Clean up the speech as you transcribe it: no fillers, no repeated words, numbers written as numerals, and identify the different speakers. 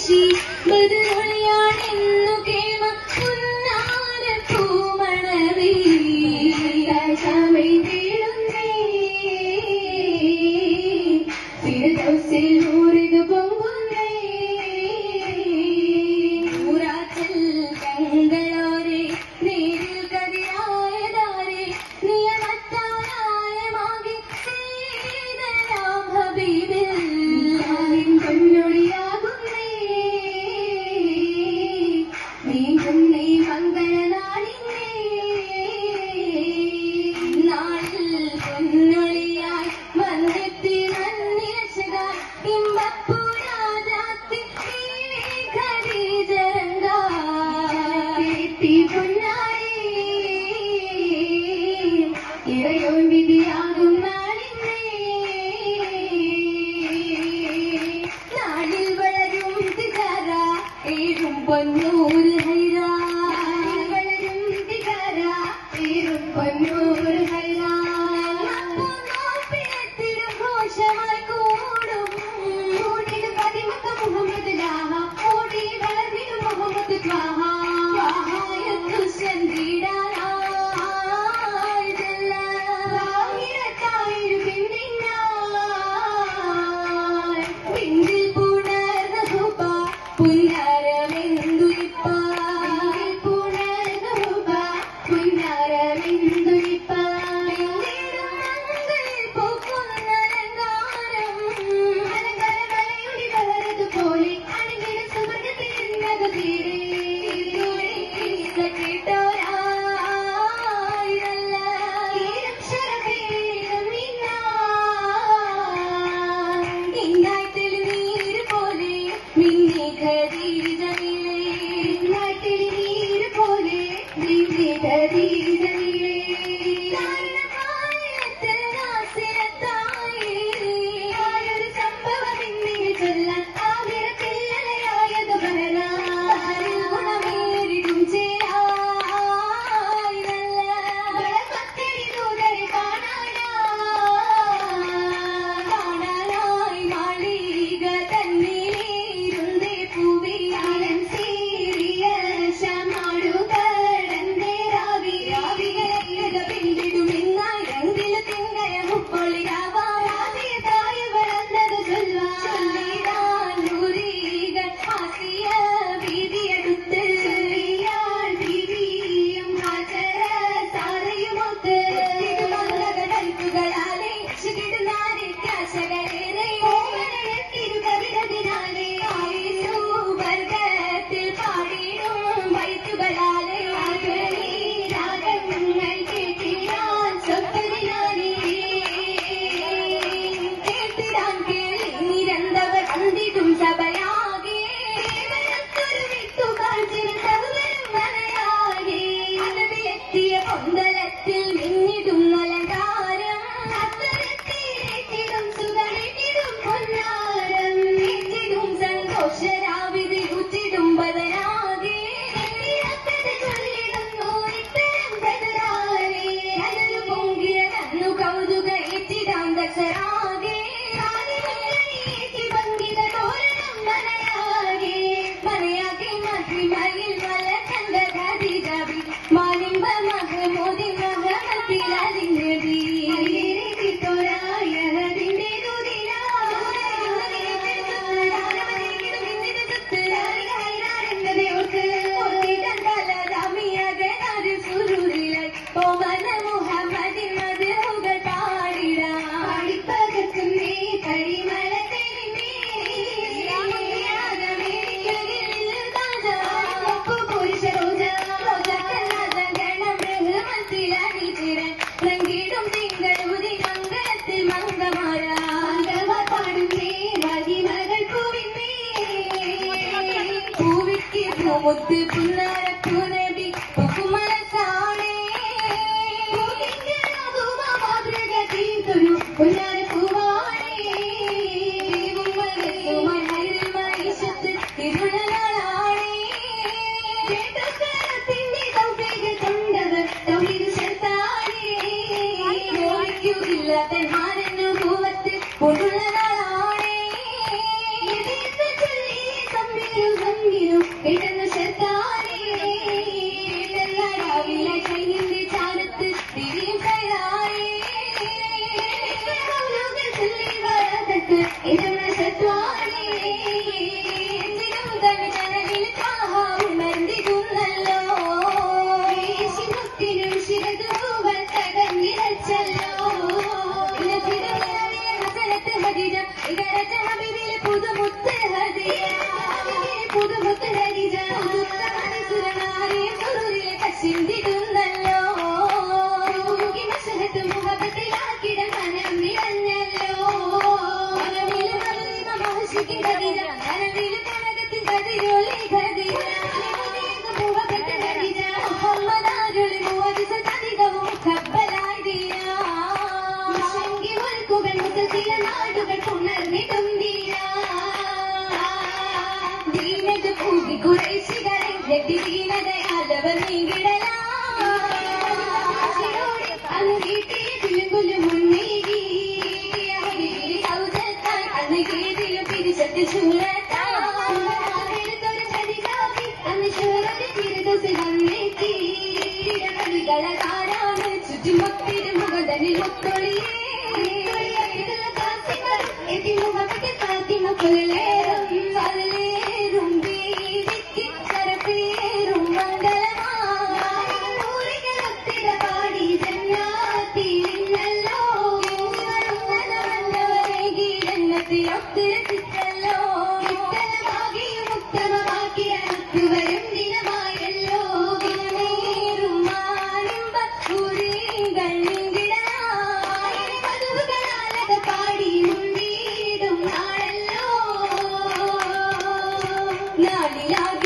Speaker 1: വീശി ബദലൊളിയാണെന്നു കേമ പുന്നാര പൂമണവേ ഫിർദൗസിൽ നൂറിത് പൊങ്ങുന്നേ ഊറാച്ചൽ കങ്ങളോരെ നേരിൽ കതിരായതാരെ നിയമത്താലയമാകി സീതരാം ഹബീബിൽ പൊന്നൊളിയാകുന്നേ നീങ്ങുന്നേ മംഗളനാളിന്നേ നാളിൽ പൊന്നൊളിയായി വന്നെത്തി നന്ദിരച്ചതായി ഇമ്പപ്പൂരാജാത്തി ഖദീജരംഗാത്തി പൊന്നാരേ ഇറയോൻ വിധിയാകും നാളിന്നേ നാളിൽ വളരും തിജാര ഏഴും പൊന്നൂറ് ഹൈറാ വളരും തിജാര ഏഴും പൊന്നൂറ് ഹൈറാ ഘോഷമായി കൂടും ഓടിന് പതിമക്ക മുഹമ്മദ് ലാഹ ഓടി വളർന്നിടും മുഹമ്മദ് ത്വാഹ ത്വാഹയത്തു സന്ധിടാനായി ജല്ല ആയിരത്തായിരം പിന്നിനായി പിന്നിൽ പുണർന്ന ഹുബ പുന്നാരമെന്തുയിപ്പ പുണർന്ന ഹുബ പുന്നാരമെന്തുയിപ്പ മുത്ത് പുന്നാരപ്പൂ നബി ബഹുമനസാണേ മാതൃക തീർത്തൊരു പുന്നാരപ്പൂവാണേ മൈശത്ത് തിരുളനാളാണേ ത്തിന്റെ തൗഫീഖ് കൊണ്ടത് തൗഹീദ് ശർത്താണേ യോഗ്യമില്ലാത്ത മാനന്നു പൂവത്ത് പൊടുള്ളനാളാണേ ചൊല്ലി തമ്മിൽ പെട്ടെന്ന് ശത്താനേ രാവിലെ കൈയിന്റെ ചാരത്ത് തിരിയും കയറായേ വരതത്ത് ഇതെന്ന ശത്വാനേ ജനലിൽ ഉണർന്നിരുന്നല്ലോ ശിവത്തിനും ശിരതൂവൽ തകർന്നിരച്ചല്ലോ ഹദിജ ഇകരച്ച ഹബീബിലെ പുതുമുത്ത് ഹദിയ പുതുമുത്ത് ഹദിജ സുരനാരിയ സുരൂരിലെ കശിന്തിടുന്നല്ലോ മഷഹത്ത് മുഹബത്തിലാക്കിട മനം നിറഞ്ഞല്ലോ മനവില് മധുരിമ മഹർഷിക്ക് ഹദിജ മനവില് കനകത്തിൽ കതിരൊളി ഹദിജ മുഹബത്ത് ഹദിജ മുഹമ്മദാരുളി മുവജിസതധികവും കബ്ബലായി ദീന ചില നാടുകൾ ഉണർന്നിട്ടും ദീനത് പൂതി കുറേശികളെ ദീനതയാലവർ നീങ്ങിടലാ അന്ന് വീട്ടിലും മുന്നേകി അന്ന് ഗീതിലും തിരിച്ചെത്തി ശൂരത്തൊരു ചതികാവി അന്ന് ശൂരത്തിൽ തിരുദോസിൽ വന്നേറ്റി കളകാരാണ് ചുറ്റുമൊത്തിരും മുഖതനിൽ മുത്തൊളിയേ ും വീതിക്ക് കരപ്പേരും മംഗളമാറികളൊത്തിര പാടി ജന്നാത്തിന്നല്ലോ ഗീതത്തിലൊത്തിരത്തിച്ചല്ലോ ഉത്തരമാകിയും ഉത്തമമാക്കിയ വരും ദിനമായല്ലോ നേരും മാനുമ്പ ൂരികൾ നിങ്കിടായി മധുകളാലക പാടി മുന്തിടും നാളല്ലോ നാളിലാകെ